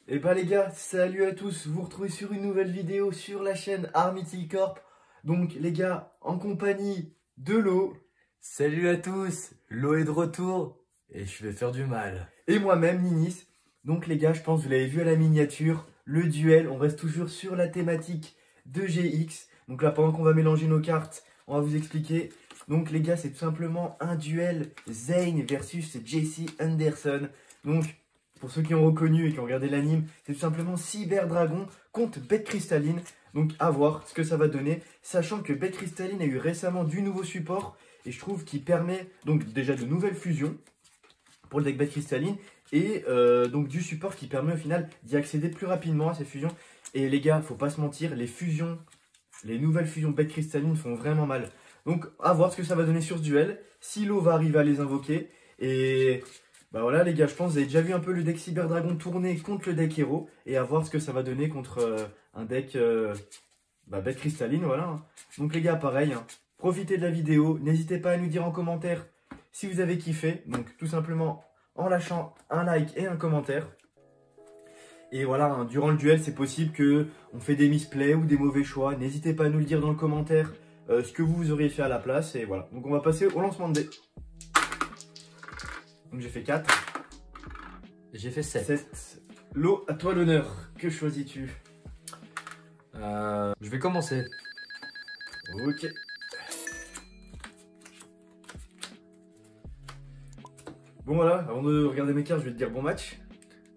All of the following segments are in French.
Et bah les gars, salut à tous, vous retrouvez sur une nouvelle vidéo sur la chaîne Armity Corp. Donc les gars, en compagnie de Lo. Salut à tous, Lo est de retour et je vais faire du mal. Et moi-même, Ninis. Donc les gars, je pense que vous l'avez vu à la miniature, le duel, on reste toujours sur la thématique de GX. Donc là, pendant qu'on va mélanger nos cartes, on va vous expliquer. Donc les gars, c'est tout simplement un duel Zayn versus Jesse Anderson. Donc, pour ceux qui ont reconnu et qui ont regardé l'anime, c'est tout simplement Cyber Dragon contre Bête Cristalline. Donc à voir ce que ça va donner, sachant que Bête Cristalline a eu récemment du nouveau support. Et je trouve qu'il permet donc déjà de nouvelles fusions pour le deck Bête Cristalline. Et donc du support qui permet au final d'y accéder plus rapidement à ces fusions. Et les gars, faut pas se mentir, les fusions, les nouvelles fusions Bête Cristalline font vraiment mal. Donc à voir ce que ça va donner sur ce duel, si Lo va arriver à les invoquer. Et bah voilà les gars, je pense que vous avez déjà vu un peu le deck Cyber Dragon tourner contre le deck Hero. Et à voir ce que ça va donner contre un deck Bête Cristalline, voilà. Donc les gars, pareil, hein, profitez de la vidéo, n'hésitez pas à nous dire en commentaire si vous avez kiffé. Donc tout simplement en lâchant un like et un commentaire. Et voilà, hein, durant le duel, c'est possible que on fait des misplays ou des mauvais choix. N'hésitez pas à nous le dire dans le commentaire ce que vous auriez fait à la place. Et voilà, donc on va passer au lancement de dés. Donc j'ai fait 4. J'ai fait 7. Lo, à toi l'honneur. Que choisis-tu? Je vais commencer. Ok. Bon voilà, avant de regarder mes cartes, je vais te dire bon match.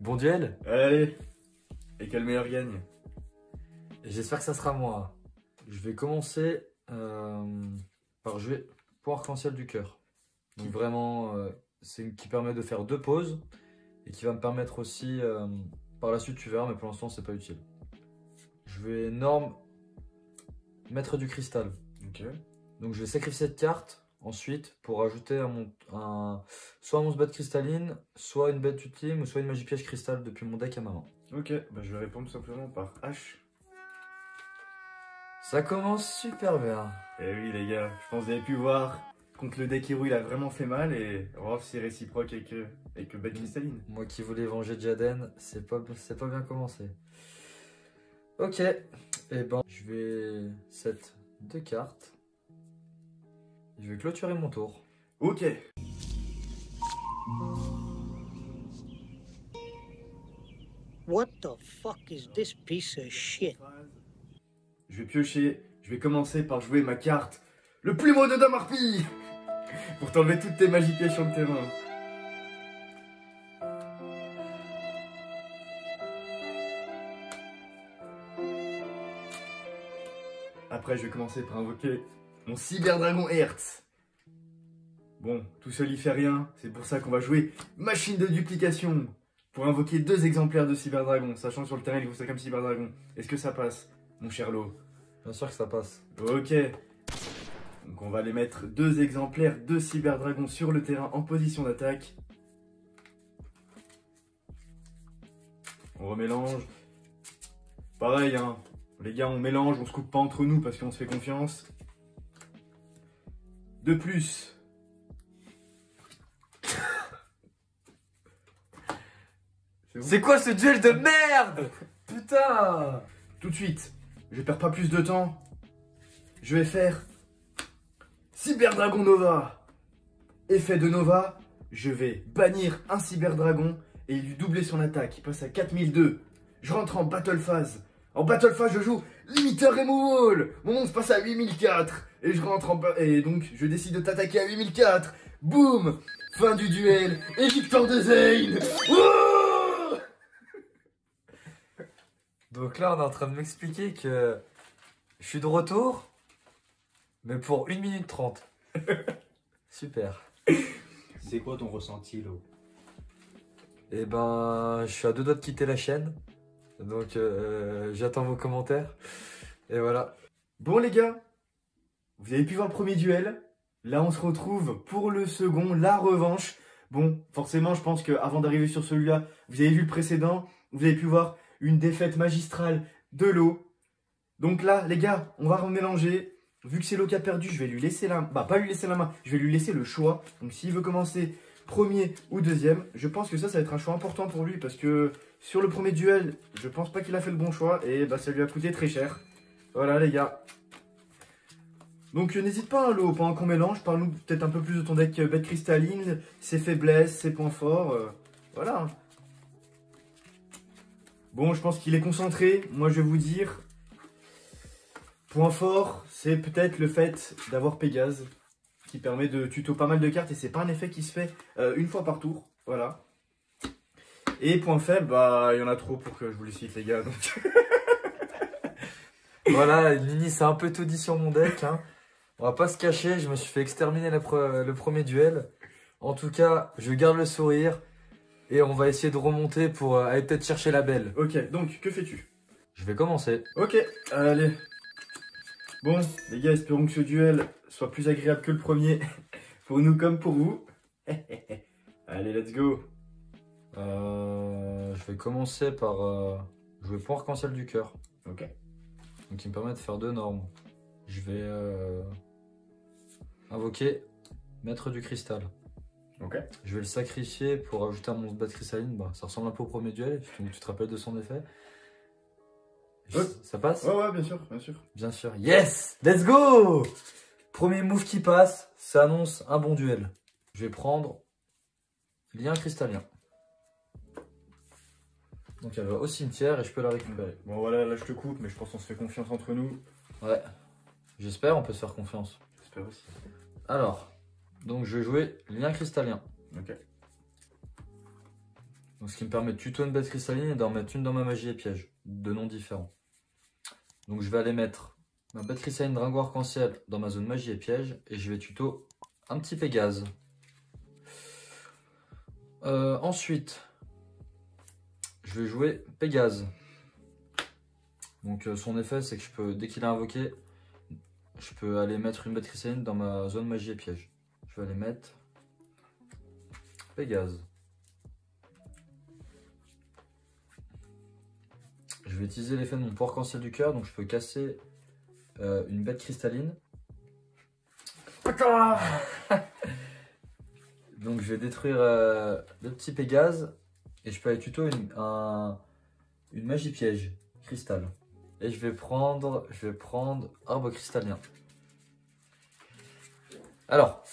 Bon duel. Allez. Et quel meilleur gagne? J'espère que ça sera moi. Je vais commencer par jouer pour Arc-en-Ciel du cœur. Donc vraiment, c'est qui permet de faire 2 pauses et qui va me permettre aussi, par la suite tu verras, mais pour l'instant c'est pas utile. Je vais Norme mettre du cristal. Ok. Donc je vais sacrifier cette carte ensuite pour ajouter soit un monstre bête cristalline, soit une bête ultime ou soit une magie piège cristal depuis mon deck à ma main. Ok, bah je vais répondre simplement par H. Ça commence super bien. Eh oui les gars, je pense que vous avez pu voir contre le deck Hero il a vraiment fait mal et on va voir si c'est réciproque avec le bête cristalline. Moi qui voulais venger Jaden, c'est pas bien commencé. Ok, et ben je vais set 2 cartes. Je vais clôturer mon tour. Ok. What the fuck is this piece of shit? Je vais piocher, je vais commencer par jouer ma carte, le plumeau de Dame Harpie, pour t'enlever toutes tes magies pièges sur le terrain. Après, je vais commencer par invoquer mon Cyber Dragon Hertz. Bon, tout seul il fait rien, c'est pour ça qu'on va jouer machine de duplication pour invoquer 2 exemplaires de Cyber Dragon, sachant que sur le terrain il faut ça comme Cyber Dragon. Est-ce que ça passe, mon cher Lo? Bien sûr que ça passe. Ok. Donc on va aller mettre 2 exemplaires de Cyber Dragon sur le terrain en position d'attaque. On remélange. Pareil, hein. Les gars, on mélange, on se coupe pas entre nous parce qu'on se fait confiance. De plus. C'est quoi ce duel de merde? Putain! Tout de suite, je perds pas plus de temps. Je vais faire Cyber Dragon Nova. Effet de Nova, je vais bannir un Cyber Dragon et lui doubler son attaque. Il passe à 4002. Je rentre en Battle Phase. En Battle Phase, je joue Limiter Removal. Mon monstre passe à 8004. Et je rentre en... Et donc, je décide de t'attaquer à 8004. Boum! Fin du duel. Et victoire de Zayn. Wouh! Donc là, on est en train de m'expliquer que je suis de retour, mais pour 1 minute 30. Super. C'est quoi ton ressenti, Lo? Et ben, je suis à 2 doigts de quitter la chaîne. Donc, j'attends vos commentaires. Et voilà. Bon les gars, vous avez pu voir le premier duel. Là, on se retrouve pour le second, la revanche. Bon, forcément, je pense qu'avant d'arriver sur celui-là, vous avez vu le précédent. Vous avez pu voir une défaite magistrale de Lo. Donc là, les gars, on va remélanger. Vu que c'est Lo qui a perdu, je vais lui laisser la main. Bah, pas lui laisser la main, je vais lui laisser le choix. Donc s'il veut commencer premier ou deuxième, je pense que ça va être un choix important pour lui. Parce que sur le premier duel, je pense pas qu'il a fait le bon choix. Et bah, ça lui a coûté très cher. Voilà les gars. Donc n'hésite pas, hein, Lo, pendant qu'on mélange, parle-nous peut-être un peu plus de ton deck bête cristalline, ses faiblesses, ses points forts. Voilà. Bon, je pense qu'il est concentré. Moi, je vais vous dire, point fort, c'est peut-être le fait d'avoir Pégase, qui permet de tuto pas mal de cartes, et c'est pas un effet qui se fait une fois par tour. Voilà. Et point faible, bah, il y en a trop pour que je vous les cite, les gars. Donc... Voilà, Nini, c'est un peu tout dit sur mon deck. Hein. On va pas se cacher, je me suis fait exterminer le premier duel. En tout cas, je garde le sourire. Et on va essayer de remonter pour aller peut-être chercher la belle. Ok, donc, que fais-tu? Je vais commencer. Ok, allez. Bon, les gars, espérons que ce duel soit plus agréable que le premier. Pour nous comme pour vous. Allez, let's go. Je vais commencer par jouer point arc-en-ciel du cœur. Ok. Donc qui me permet de faire 2 normes. Je vais invoquer Maître du Cristal. Ok. Je vais le sacrifier pour ajouter un monstre bête cristalline. Bah, ça ressemble un peu au premier duel. Tu te rappelles de son effet? Ouais. Ça passe? Ouais, bien sûr, bien sûr. Bien sûr. Yes! Let's go! Premier move qui passe, ça annonce un bon duel. Je vais prendre Lien cristallin. Donc elle va au cimetière et je peux la récupérer. Bon, voilà, là je te coupe, mais je pense qu'on se fait confiance entre nous. Ouais. J'espère, on peut se faire confiance. J'espère aussi. Alors, donc je vais jouer Lien cristallin. Ok. Donc ce qui me permet de tuto une bête cristalline et d'en mettre une dans ma magie et piège, de noms différents. Donc je vais aller mettre ma bête cristalline Dringo arc-en-ciel dans ma zone magie et piège et je vais tuto un petit Pégase. Ensuite, je vais jouer Pégase. Donc son effet c'est que je peux, dès qu'il est invoqué, je peux aller mettre une bête cristalline dans ma zone magie et piège. Je vais aller mettre Pégase. Je vais utiliser l'effet de mon point arc-en-ciel du cœur, donc je peux casser une bête cristalline. Donc je vais détruire le petit Pégase et je peux aller tuto une magie piège cristal. Et je vais prendre arbre cristallin. Alors,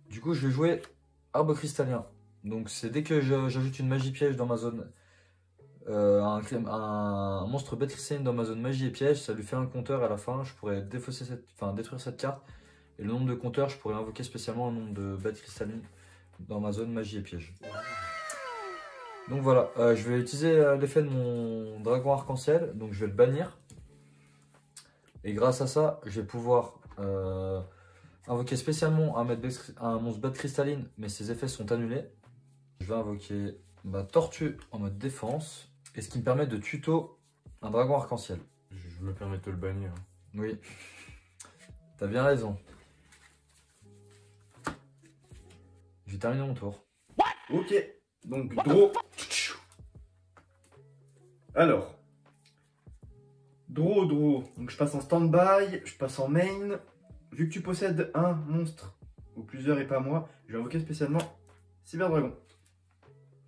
du coup je vais jouer arbre cristallin. Donc c'est dès que j'ajoute une magie piège dans ma zone, un monstre bête cristalline dans ma zone magie et piège, ça lui fait un compteur à la fin. Je pourrais détruire cette carte. Et le nombre de compteurs, je pourrais invoquer spécialement un nombre de bêtes cristallines dans ma zone magie et piège. Donc voilà, je vais utiliser l'effet de mon dragon arc-en-ciel, donc je vais le bannir. Et grâce à ça, je vais pouvoir invoquer spécialement un monstre bête cristalline, mais ses effets sont annulés. Je vais invoquer ma tortue en mode défense, et ce qui me permet de tuto un dragon arc-en-ciel. Je me permets de te le bannir. Oui, t'as bien raison. Je vais terminer mon tour. Ok, donc draw. Alors, draw. Donc je passe en stand-by, je passe en main. Vu que tu possèdes un monstre, ou plusieurs et pas moi, je vais invoquer spécialement Cyberdragon.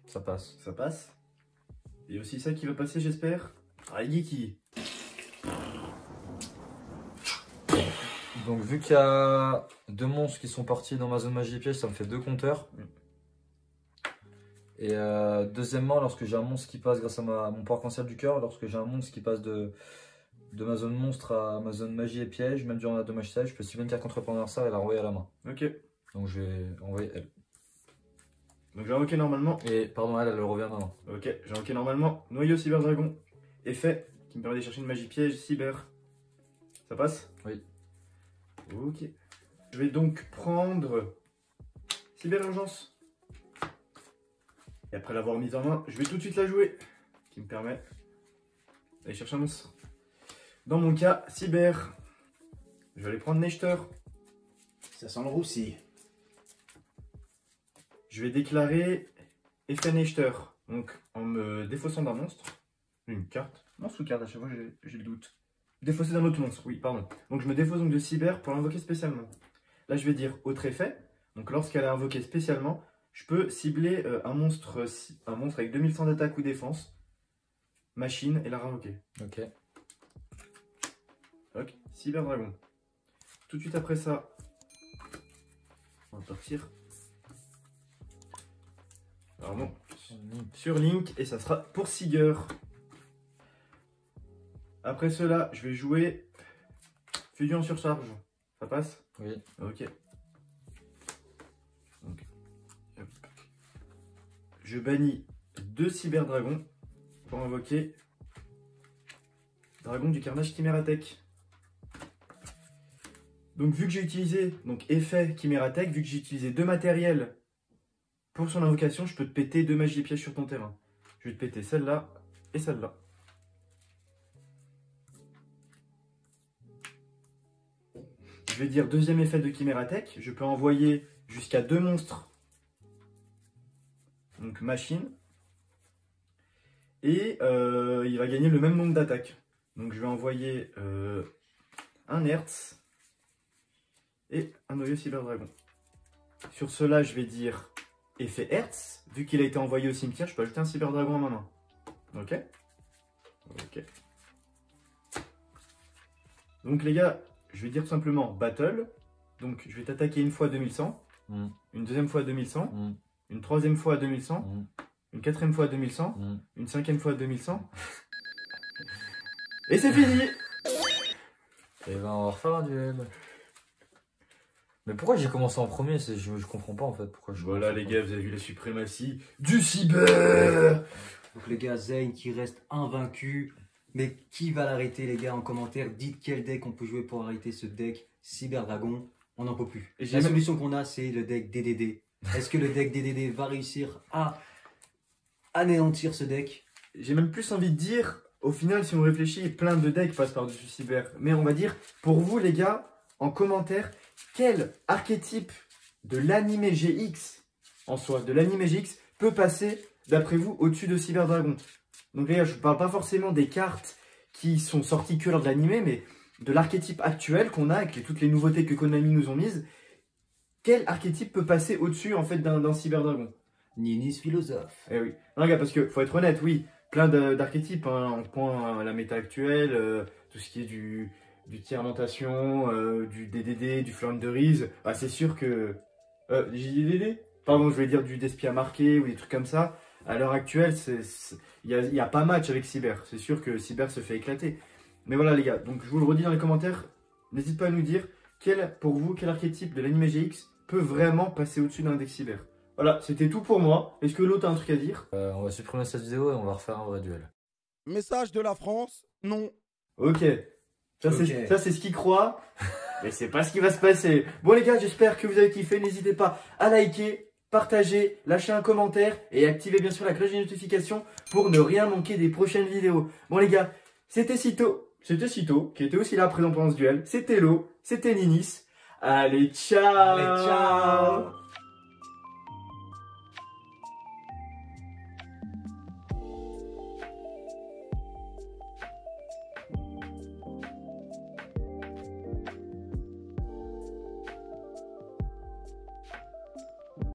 Ça passe. Ça passe. Et aussi ça qui va passer, j'espère. Raigeki. Donc vu qu'il y a 2 monstres qui sont partis dans ma zone magie et piège, ça me fait 2 compteurs. Et deuxièmement, lorsque j'ai un monstre qui passe grâce à mon point arc-en-ciel du cœur, lorsque j'ai un monstre qui passe de ma zone monstre à ma zone magie et piège, même durant la dommage save, je peux cibler une carte contre mon adversaire et la renvoyer à la main. Ok. Donc je vais envoyer elle. Donc j'ai invoqué normalement. Et pardon, elle revient à ma main. Ok, j'ai invoqué normalement Noyau Cyberdragon. Effet qui me permet de chercher une magie piège cyber. Ça passe? Oui. Ok. Je vais donc prendre Cyber Urgence. Et après l'avoir mise en main, je vais tout de suite la jouer. Qui me permet d'aller chercher un monstre. Dans mon cas, Cyber. Je vais aller prendre Nechter. Ça sent le roussi. Je vais déclarer effet Nechter. Donc en me défaussant d'un monstre. Une carte. Non, sous carte, à chaque fois j'ai le doute. Défausser d'un autre monstre, oui, pardon. Donc je me défausse donc de Cyber pour l'invoquer spécialement. Là je vais dire autre effet. Donc lorsqu'elle est invoquée spécialement, je peux cibler un monstre avec 2100 d'attaque ou défense, machine et la invoquer. Ok. Ok, Cyber Dragon. Tout de suite après ça, on va partir. Alors bon, sur Link et ça sera pour Seeger. Après cela, je vais jouer Fusion Surcharge. Ça passe? Oui. Ok. Donc, hop. Je bannis 2 Cyber Dragons pour invoquer Dragon du Carnage Chimératech. Donc vu que j'ai utilisé effet Chimératech, vu que j'ai utilisé 2 matériels pour son invocation, je peux te péter 2 magies pièges sur ton terrain. Je vais te péter celle-là et celle-là. Je vais dire deuxième effet de Chimératech. Je peux envoyer jusqu'à 2 monstres. Donc machine. Et il va gagner le même nombre d'attaques. Donc je vais envoyer un Hertz et un noyau Cyber Dragon. Sur cela, je vais dire effet Hertz. Vu qu'il a été envoyé au cimetière, je peux ajouter un Cyber Dragon à ma main. Ok. Ok. Donc les gars, je vais dire tout simplement Battle. Donc je vais t'attaquer une fois à 2100, une deuxième fois à 2100, une troisième fois à 2100, une quatrième fois à 2100, une cinquième fois à 2100. Et c'est fini. Et ben on va refaire un duel. Mais pourquoi j'ai commencé en premier? Je comprends pas en fait. Pourquoi Voilà les gars, vous avez vu la suprématie du cyber. Donc les gars, Zane qui reste invaincu. Mais qui va l'arrêter les gars en commentaire? Dites quel deck on peut jouer pour arrêter ce deck Cyber Dragon. On n'en peut plus. Et la solution qu'on a, c'est le deck DDD. Est-ce que le deck DDD va réussir à anéantir ce deck? J'ai même plus envie de dire, au final, si on réfléchit, plein de decks passent par-dessus cyber. Mais on va dire, pour vous les gars, en commentaire, quel archétype de l'anime GX, en soi, de l'anime GX, peut passer, d'après vous, au-dessus de Cyber Dragon? Donc les gars, je ne parle pas forcément des cartes qui sont sorties que lors de l'anime, mais de l'archétype actuel qu'on a, avec toutes les nouveautés que Konami nous ont mises. Quel archétype peut passer au-dessus, en fait, d'un Cyber Dragon? Ninis philosophe. Eh oui. Non, les gars, parce que, faut être honnête, oui, plein d'archétypes, hein, on prend la méta actuelle, tout ce qui est du tiers-mentation, du DDD, du Flounderies, ah, c'est sûr que... j'ai dit DDD? Pardon, je vais dire du Despia marqué ou des trucs comme ça. À l'heure actuelle, il y a pas match avec Cyber. C'est sûr que Cyber se fait éclater. Mais voilà les gars, donc je vous le redis dans les commentaires, n'hésitez pas à nous dire, pour vous, quel archétype de l'anime GX peut vraiment passer au-dessus d'un deck Cyber. Voilà, c'était tout pour moi. Est-ce que l'autre a un truc à dire? On va supprimer cette vidéo et on va refaire un vrai duel. Message de la France, non. Ok. Ça, c'est ce qu'il croit. Mais c'est pas ce qui va se passer. Bon les gars, j'espère que vous avez kiffé. N'hésitez pas à liker, partager, lâcher un commentaire et activer bien sûr la cloche de notification pour ne rien manquer des prochaines vidéos. Bon les gars, c'était Cito, qui était aussi là présent pendant ce duel. C'était Lo, c'était Ninis. Allez, ciao. Allez, ciao.